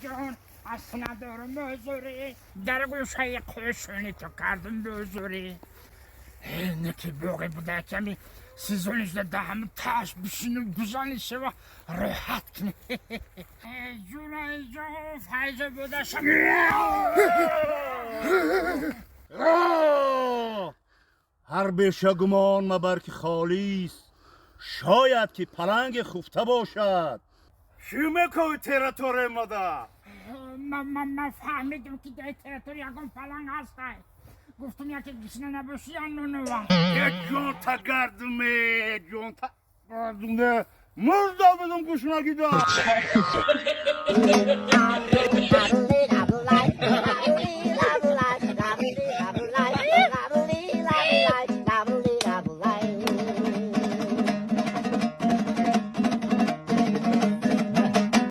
جون اصلا ندارم موزوری در گوشه قشونی تو کردم موزوری اینه که باقی بوده کمی سیزونیش ده همه تاش بشینم گزانی شوا راحت کنه جون ای جون فایزه بوده شما هر بیشه گمان مبر که خالی است شاید که پلنگ خفته باشد شومه کوی تیراتور مادا من فهمیدم که در تیراتور یکم پلنگ هسته گفتم یکی گشنه نباشی یا نونوان یه جونتا گردمه جونتا گردمه مردا بدم گوشنگی دا